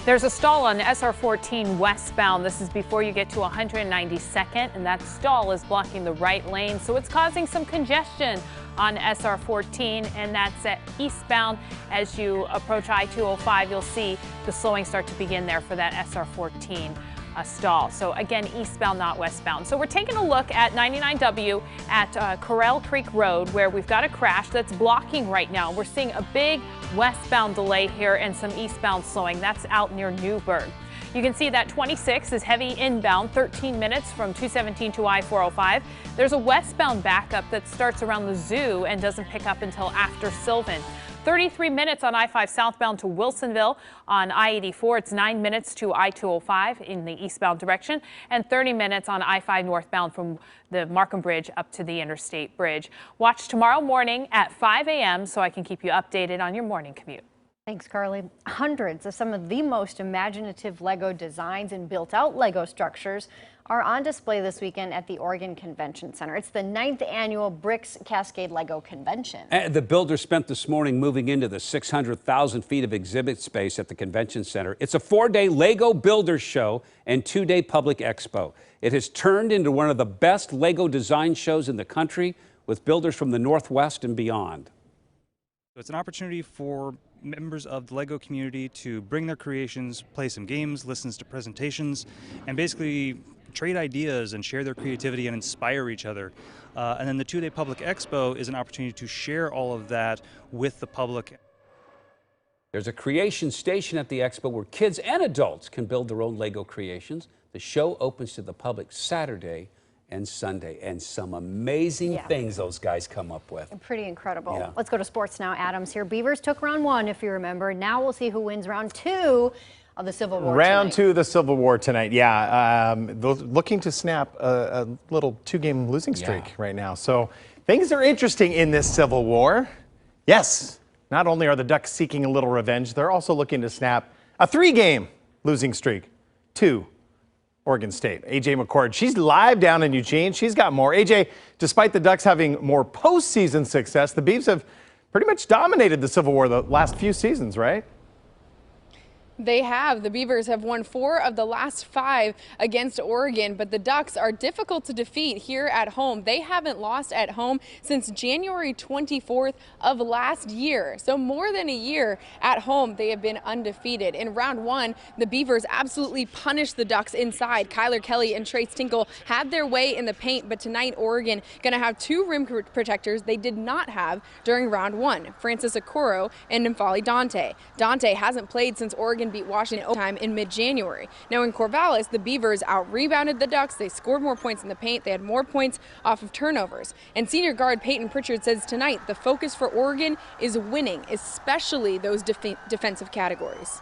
There's a stall on SR14 westbound. This is before you get to 192nd, and that stall is blocking the right lane, so it's causing some congestion on SR14, and that's at eastbound. As you approach I-205, you'll see the slowing start to begin there for that SR14 stall. So again, eastbound, not westbound. So we're taking a look at 99W at Corral Creek Road, where we've got a crash that's blocking right now. We're seeing a big westbound delay here and some eastbound slowing. That's out near Newburgh. You can see that 26 is heavy inbound, 13 minutes from 217 to I-405. There's a westbound backup that starts around the zoo and doesn't pick up until after Sylvan. 33 minutes on I-5 southbound to Wilsonville. On I-84, it's 9 minutes to I-205 in the eastbound direction, and 30 minutes on I-5 northbound from the Markham Bridge up to the Interstate Bridge. Watch tomorrow morning at 5 a.m. so I can keep you updated on your morning commute. Thanks, Carly. Hundreds of some of the most imaginative Lego designs and built-out Lego structures are on display this weekend at the Oregon Convention Center. It's the 9th annual Bricks Cascade Lego Convention. And the builders spent this morning moving into the 600,000 feet of exhibit space at the Convention Center. It's a 4-day Lego Builders Show and 2-day public expo. It has turned into one of the best Lego design shows in the country, with builders from the Northwest and beyond. It's an opportunity for members of the Lego community to bring their creations, play some games, listen to presentations, and basically trade ideas and share their creativity and inspire each other. And then the 2-day public expo is an opportunity to share all of that with the public. There's a creation station at the expo where kids and adults can build their own Lego creations. The show opens to the public Saturday and Sunday, and some amazing things those guys come up with. Pretty incredible. Let's go to sports now. Adam's here. Beavers took round 1, if you remember. Now we'll see who wins round 2 of the Civil War Round tonight. 2 of the Civil War tonight. Those looking to snap a little 2-game losing streak right now. So things are interesting in this Civil War. Yes, not only are the Ducks seeking a little revenge, they're also looking to snap a 3-game losing streak to Oregon State. AJ McCord, she's live down in Eugene. She's got more. AJ, despite the Ducks having more postseason success, the Beavs have pretty much dominated the Civil War the last few seasons, right? They have. The Beavers have won 4 of the last 5 against Oregon, but the Ducks are difficult to defeat here at home. They haven't lost at home since January 24th of last year. So more than a year at home, they have been undefeated. In round 1, the Beavers absolutely punished the Ducks inside. Kyler Kelly and Trey Stinkle had their way in the paint, but tonight Oregon going to have 2 rim protectors they did not have during round 1, Francis Okoro and N'Faly Dante. Dante hasn't played since Oregon beat Washington overtime in mid-January. Now in Corvallis, the Beavers out-rebounded the Ducks. They scored more points in the paint. They had more points off of turnovers. And senior guard Peyton Pritchard says tonight the focus for Oregon is winning, especially those defensive categories.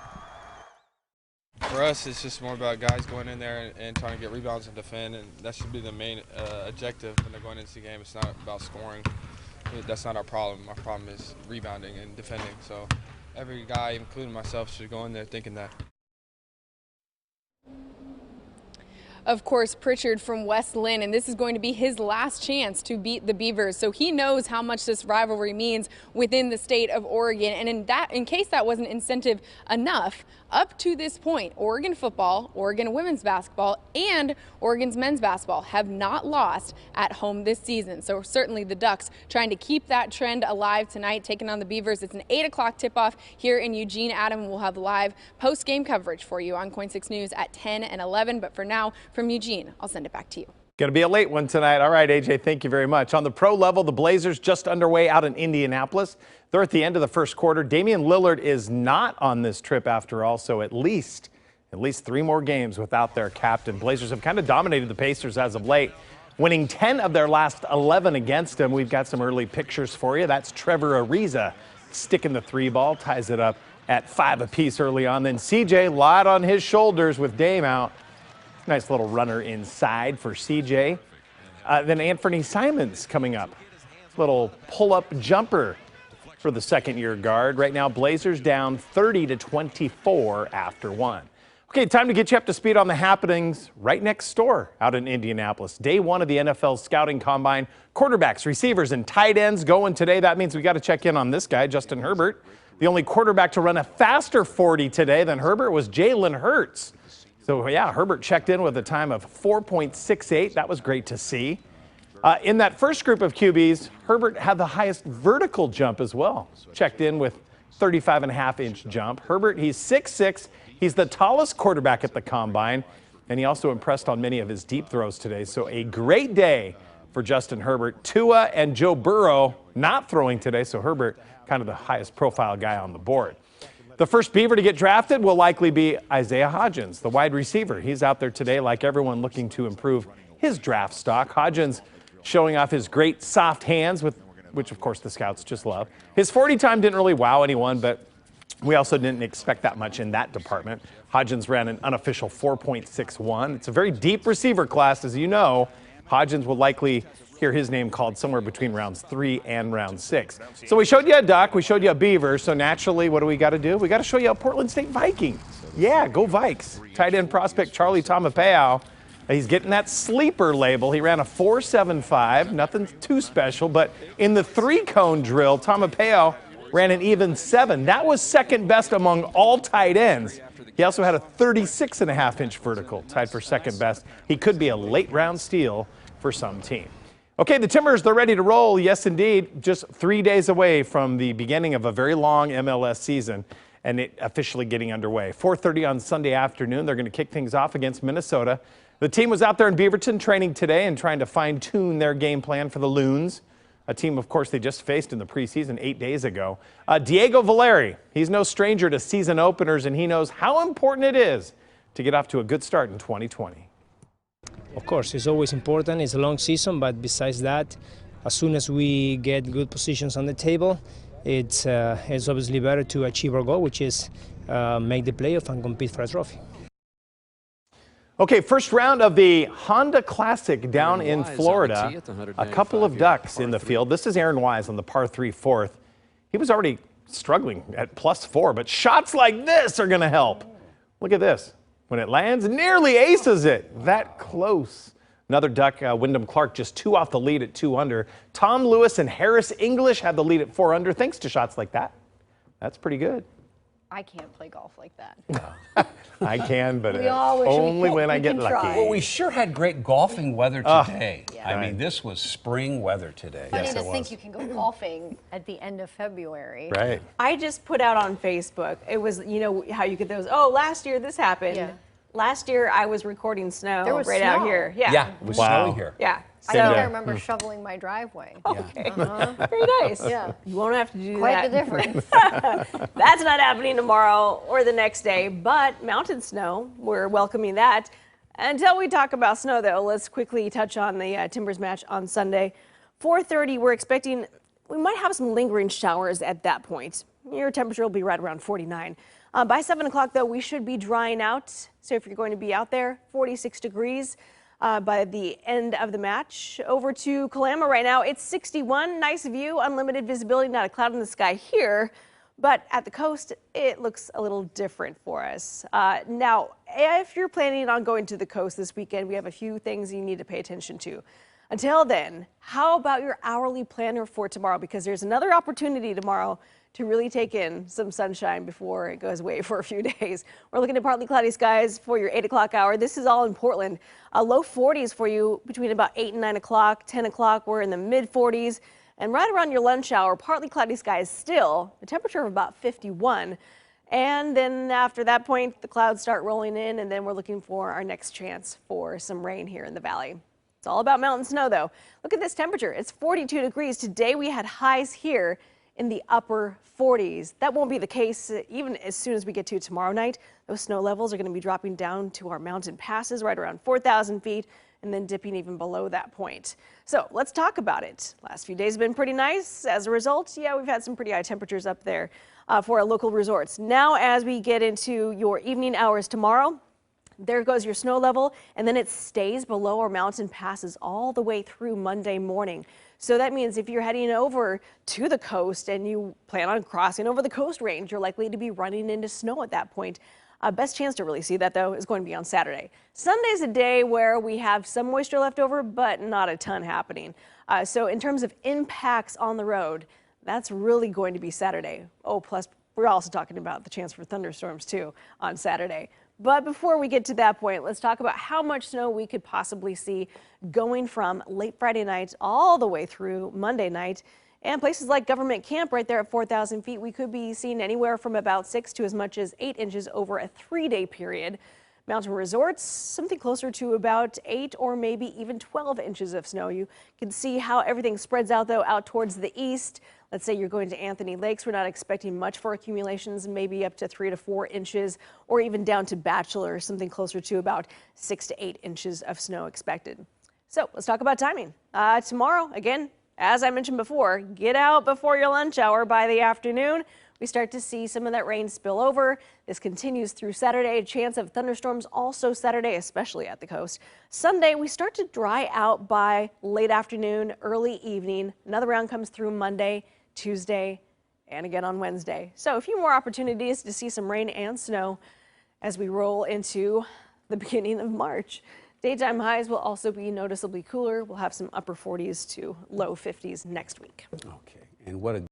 For us, it's just more about guys going in there and trying to get rebounds and defend, and that should be the main objective when they're going into the game. It's not about scoring. That's not our problem. Our problem is rebounding and defending. So every guy, including myself, should go in there thinking that. Of course, Pritchard from West Lynn, and this is going to be his last chance to beat the Beavers. So he knows how much this rivalry means within the state of Oregon. And in case that wasn't incentive enough, up to this point, Oregon football, Oregon women's basketball, and Oregon's men's basketball have not lost at home this season. So certainly the Ducks trying to keep that trend alive tonight, taking on the Beavers. It's an 8 o'clock tip-off here in Eugene. Adam will have live post-game coverage for you on KOIN 6 News at 10 and 11. But for now, from Eugene, I'll send it back to you. Going to be a late one tonight. All right, AJ, thank you very much. On the pro level, the Blazers just underway out in Indianapolis. They're at the end of the first quarter. Damian Lillard is not on this trip after all, so at least 3 more games without their captain. Blazers have kind of dominated the Pacers as of late, winning 10 of their last 11 against them. We've got some early pictures for you. That's Trevor Ariza sticking the 3 ball, ties it up at 5 apiece early on. Then CJ, lot on his shoulders with Dame out. Nice little runner inside for CJ. Then Anthony Simons coming up. Little pull-up jumper for the second-year guard. Right now, Blazers down 30-24 after 1. Okay, time to get you up to speed on the happenings right next door out in Indianapolis. Day 1 of the NFL Scouting Combine. Quarterbacks, receivers, and tight ends going today. That means we got to check in on this guy, Justin Herbert. The only quarterback to run a faster 40 today than Herbert was Jalen Hurts. So, yeah, Herbert checked in with a time of 4.68. That was great to see. In that first group of QBs, Herbert had the highest vertical jump as well. Checked in with 35.5-inch jump. Herbert, he's 6'6". He's the tallest quarterback at the Combine, and he also impressed on many of his deep throws today. So a great day for Justin Herbert. Tua and Joe Burrow not throwing today, so Herbert kind of the highest profile guy on the board. The first Beaver to get drafted will likely be Isaiah Hodgins, the wide receiver. He's out there today like everyone looking to improve his draft stock. Hodgins showing off his great soft hands, which of course the scouts just love. His 40 time didn't really wow anyone, but we also didn't expect that much in that department. Hodgins ran an unofficial 4.61. It's a very deep receiver class, as you know. Hodgins will likely hear his name called somewhere between rounds 3 and round 6. So we showed you a duck, we showed you a beaver, so naturally, what do we got to do? We got to show you a Portland State Viking. Yeah, go Vikes. Tight end prospect Charlie Tomapeo. He's getting that sleeper label. He ran a 4.75, nothing too special, but in the 3-cone drill, Tomapeo ran an even 7. That was second best among all tight ends. He also had a 36.5-inch vertical, tied for second best. He could be a late round steal for some team. Okay, the Timbers, they're ready to roll. Yes, indeed. Just 3 days away from the beginning of a very long MLS season and it officially getting underway. 4:30 on Sunday afternoon, they're going to kick things off against Minnesota. The team was out there in Beaverton training today and trying to fine-tune their game plan for the Loons, a team, of course, they just faced in the preseason 8 days ago. Diego Valeri, he's no stranger to season openers, and he knows how important it is to get off to a good start in 2020. Of course, it's always important. It's a long season, but besides that, as soon as we get good positions on the table, it's obviously better to achieve our goal, which is make the playoff and compete for a trophy. Okay, first round of the Honda Classic down in Florida. A couple of ducks in the field. This is Aaron Wise on the par 3 fourth. He was already struggling at +4, but shots like this are going to help. Look at this. When it lands, nearly aces it. That close. Another duck, Wyndham Clark, just 2 off the lead at 2 under. Tom Lewis and Harris English had the lead at 4 under, thanks to shots like that. That's pretty good. I can't play golf like that. I can, but only when I get lucky. Well, we sure had great golfing weather today. Yeah. I mean, this was spring weather today. Funny to think you can go golfing at the end of February. Right. I just put out on Facebook, it was, you know, how you get those, oh, last year this happened. Yeah. Last year I was recording snow right snow. out here. Yeah, yeah, it was snowing here. Yeah. I think I remember shoveling my driveway. Okay, very nice. Yeah. You won't have to do Quite that. the difference. That's not happening tomorrow or the next day, but mountain snow, we're welcoming that. Until we talk about snow, though, let's quickly touch on the Timbers match on Sunday. 4:30, we're expecting, we might have some lingering showers at that point. Your temperature will be right around 49. By 7 o'clock, though, we should be drying out. So if you're going to be out there, 46 degrees. By the end of the match. Over to KALAMA right now. It's 61. Nice view, unlimited visibility, not a cloud in the sky here. But at the coast, it looks a little different for us. Now, if you're planning on going to the coast this weekend, we have a few things you need to pay attention to. Until then, how about your hourly planner for tomorrow? Because there's another opportunity tomorrow to really take in some sunshine before it goes away for a few days. We're looking at partly cloudy skies for your 8 o'clock hour. This is all in Portland. Low 40s for you between about 8 and 9 o'clock. 10 o'clock, we're in the mid 40s. And right around your lunch hour, partly cloudy skies still. The temperature of about 51. And then after that point, the clouds start rolling in, and then we're looking for our next chance for some rain here in the valley. It's all about mountain snow, though. Look at this temperature. It's 42 degrees. Today we had highs here in the upper 40s. That won't be the case even as soon as we get to tomorrow night. Those snow levels are going to be dropping down to our mountain passes right around 4,000 feet and then dipping even below that point. So let's talk about it. Last few days have been pretty nice. As a result, yeah, we've had some pretty high temperatures up there for our local resorts. Now, as we get into your evening hours tomorrow, there goes your snow level, and then it stays below our mountain passes all the way through Monday morning. So that means if you're heading over to the coast and you plan on crossing over the coast range, you're likely to be running into snow at that point. Best chance to really see that, though, is going to be on Saturday. Sunday's a day where we have some moisture left over, but not a ton happening. So in terms of impacts on the road, that's really going to be Saturday. Oh, plus we're also talking about the chance for thunderstorms too on Saturday. But before we get to that point, let's talk about how much snow we could possibly see going from late Friday night all the way through Monday night. And places like Government Camp right there at 4,000 feet, we could be seeing anywhere from about 6 to as much as 8 inches over a 3-day period. Mountain resorts, something closer to about 8 or maybe even 12 inches of snow. You can see how everything spreads out, though, out towards the east. Let's say you're going to Anthony Lakes. We're not expecting much for accumulations, maybe up to 3 to 4 inches, or even down to Bachelor, something closer to about 6 to 8 inches of snow expected. So let's talk about timing. Tomorrow, again, as I mentioned before, get out before your lunch hour. By the afternoon, we start to see some of that rain spill over. This continues through Saturday. A chance of thunderstorms also Saturday, especially at the coast. Sunday, we start to dry out by late afternoon, early evening. Another round comes through Monday, Tuesday, and again on Wednesday. So a few more opportunities to see some rain and snow as we roll into the beginning of March. Daytime highs will also be noticeably cooler. We'll have some upper 40s to low 50s next week. Okay, and what a